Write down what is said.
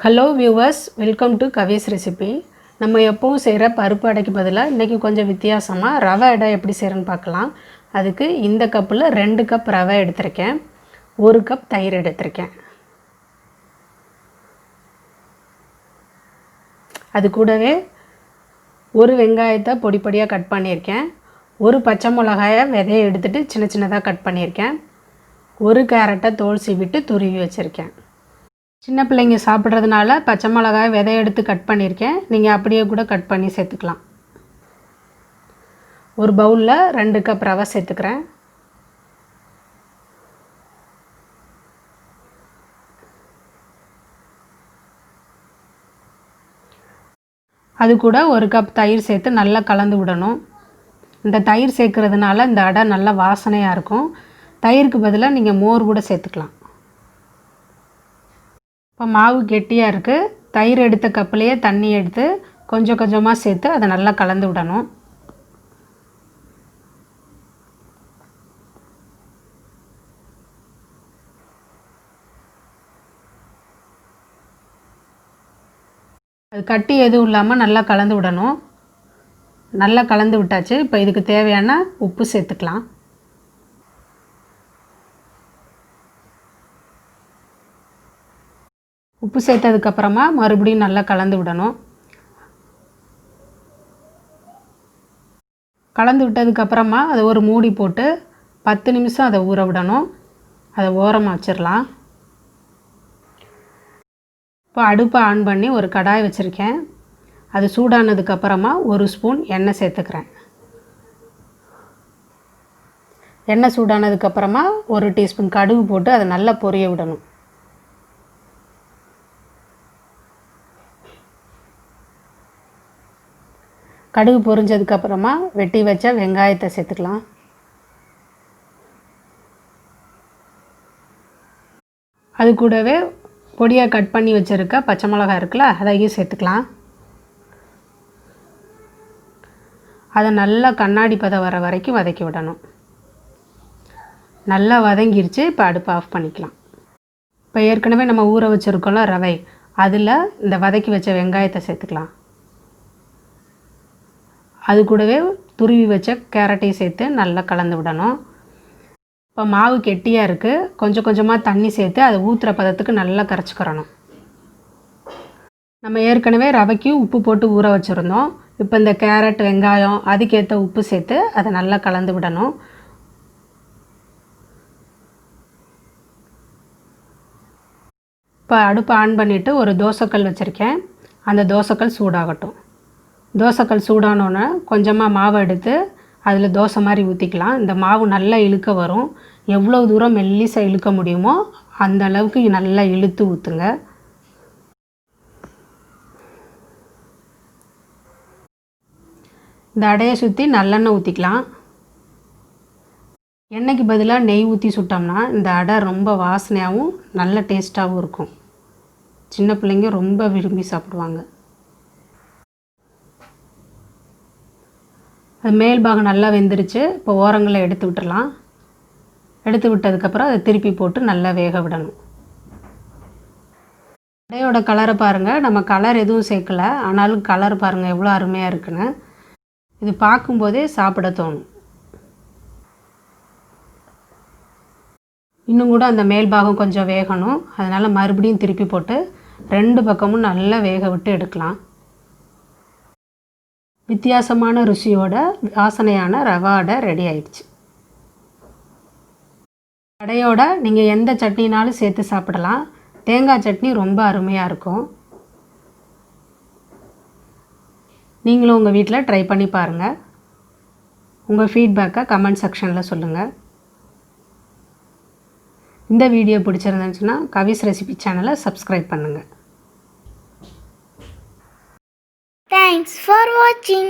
Hello viewers, welcome to Swiss recipe. நம்ம எப்பவும் செய்கிற பருப்பு அடைக்கு பதிலாக இன்றைக்கி கொஞ்சம் வித்தியாசமாக ரவை அடை எப்படி செய்கிறேன்னு பார்க்கலாம். அதுக்கு இந்த கப்பில் 2 கப் ரவை எடுத்திருக்கேன், 1 கப் தயிர் எடுத்திருக்கேன். அது கூடவே ஒரு வெங்காயத்தை பொடி பொடியாக கட் பண்ணியிருக்கேன், ஒரு பச்சை மிளகாயை விதையை எடுத்துகிட்டு சின்ன சின்னதாக கட் பண்ணியிருக்கேன், ஒரு கேரட்டை தோல் சீவிட்டு துருவி வச்சுருக்கேன். சின்ன பிள்ளைங்க சாப்பிட்றதுனால பச்சை மிளகாய் விதையை எடுத்து கட் பண்ணியிருக்கேன், நீங்கள் அப்படியே கூட கட் பண்ணி சேர்த்துக்கலாம். ஒரு பவுலில் 2 கப் ரவை சேர்த்துக்கிறேன். அது கூட 1 கப் தயிர் சேர்த்து நல்லா கலந்து விடணும். இந்த தயிர் சேர்க்கறதுனால இந்த அடை நல்லா வாசனையாக இருக்கும். தயிருக்கு பதிலாக நீங்கள் மோர் கூட சேர்த்துக்கலாம். இப்போ மாவு கெட்டியாக இருக்குது. தயிர் எடுத்த கப்புலேயே தண்ணி எடுத்து கொஞ்சம் கொஞ்சமாக சேர்த்து அதை நல்லா கலந்து விடணும். அது கட்டி எதுவும் இல்லாமல் நல்லா கலந்து விடணும். நல்லா கலந்து விட்டாச்சு. இப்போ இதுக்கு தேவையான உப்பு சேர்த்துக்கலாம். உப்பு சேர்த்ததுக்கப்புறமா மறுபடியும் நல்லா கலந்து விடணும். கலந்து விட்டதுக்கப்புறமா அதை ஒரு மூடி போட்டு 10 நிமிஷம் அதை ஊற விடணும். அதை ஓரமாக வச்சிடலாம். இப்போ அடுப்பை ஆன் பண்ணி ஒரு கடாய் வச்சுருக்கேன். அது சூடானதுக்கப்புறமா 1 ஸ்பூன் எண்ணெய் சேர்த்துக்கிறேன். எண்ணெய் சூடானதுக்கப்புறமா 1 டீஸ்பூன் கடுகு போட்டு அதை நல்லா பொரிய விடணும். கடுகு பொரிஞ்சதுக்கப்புறமா வெட்டி வச்ச வெங்காயத்தை சேர்த்துக்கலாம். அது கூடவே பொடியாக கட் பண்ணி வச்சுருக்க பச்சை மிளகாய் இருக்குல்ல, அதையும் சேர்த்துக்கலாம். அதை நல்லா கண்ணாடி பதம் வர வரைக்கும் வதக்கி விடணும். நல்லா வதங்கிருச்சு. இப்போ அடுப்பை ஆஃப் பண்ணிக்கலாம். இப்போ ஏற்கனவே நம்ம ஊற வச்சுருக்கோம்ல ரவை, அதில் இந்த வதக்கி வச்ச வெங்காயத்தை சேர்த்துக்கலாம். அது கூடவே துருவி வச்ச கேரட்டையும் சேர்த்து நல்லா கலந்து விடணும். இப்போ மாவு கெட்டியாக இருக்குது. கொஞ்சம் கொஞ்சமாக தண்ணி சேர்த்து அதை ஊற்றுற பதத்துக்கு நல்லா கரைச்சிக்கிறணும். நம்ம ஏற்கனவே ரவைக்கு உப்பு போட்டு ஊற வச்சுருந்தோம். இப்போ இந்த கேரட் வெங்காயம் அதுக்கேற்ற உப்பு சேர்த்து அதை நல்லா கலந்து விடணும். இப்போ அடுப்பை ஆன் பண்ணிவிட்டு ஒரு தோசைக்கல் வச்சுருக்கேன். அந்த தோசைக்கல் சூடாகட்டும். தோசைக்கல் சூடானோன்னே கொஞ்சமாக மாவை எடுத்து அதில் தோசை மாதிரி ஊற்றிக்கலாம். இந்த மாவு நல்லா இழுக்க வரும். எவ்வளோ தூரம் மெல்லிசாக இழுக்க முடியுமோ அந்த அளவுக்கு நல்லா இழுத்து ஊற்றுங்க. இந்த அடையை சுற்றி நல்லெண்ணெய் ஊற்றிக்கலாம். எண்ணெய்க்கு பதிலாக நெய் ஊற்றி சுட்டோம்னா இந்த அடை ரொம்ப வாசனையாகவும் நல்ல டேஸ்ட்டாகவும் இருக்கும். சின்ன பிள்ளைங்க ரொம்ப விரும்பி சாப்பிடுவாங்க. அது மேல் பாகம் நல்லா வெந்துருச்சு. இப்போ ஓரங்களை எடுத்து விட்டுடலாம். எடுத்து விட்டதுக்கப்புறம் அதை திருப்பி போட்டு நல்லா வேக விடணும். அடையோட கலரை பாருங்கள். நம்ம கலர் எதுவும் சேர்க்கலை, ஆனாலும் கலர் பாருங்கள் எவ்வளோ அருமையாக இருக்குன்னு. இது பார்க்கும்போதே சாப்பிட தோணும். இன்னும் கூட அந்த மேல் பாகம் கொஞ்சம் வேகணும். அதனால் மறுபடியும் திருப்பி போட்டு 2 பக்கமும் நல்லா வேக விட்டு எடுக்கலாம். வித்தியாசமான ருசியோட வாசனையான ரவா அடை ரெடி ஆயிடுச்சு. அடையோட நீங்கள் எந்த சட்னினாலும் சேர்த்து சாப்பிடலாம். தேங்காய் சட்னி ரொம்ப அருமையாக இருக்கும். நீங்களும் உங்கள் வீட்டில் ட்ரை பண்ணி பாருங்கள். உங்கள் ஃபீட்பேக்கை கமெண்ட் செக்ஷனில் சொல்லுங்கள். இந்த வீடியோ பிடிச்சிருந்துச்சுன்னா கவிஸ் ரெசிபி சேனலை சப்ஸ்கிரைப் பண்ணுங்கள். Thanks for watching.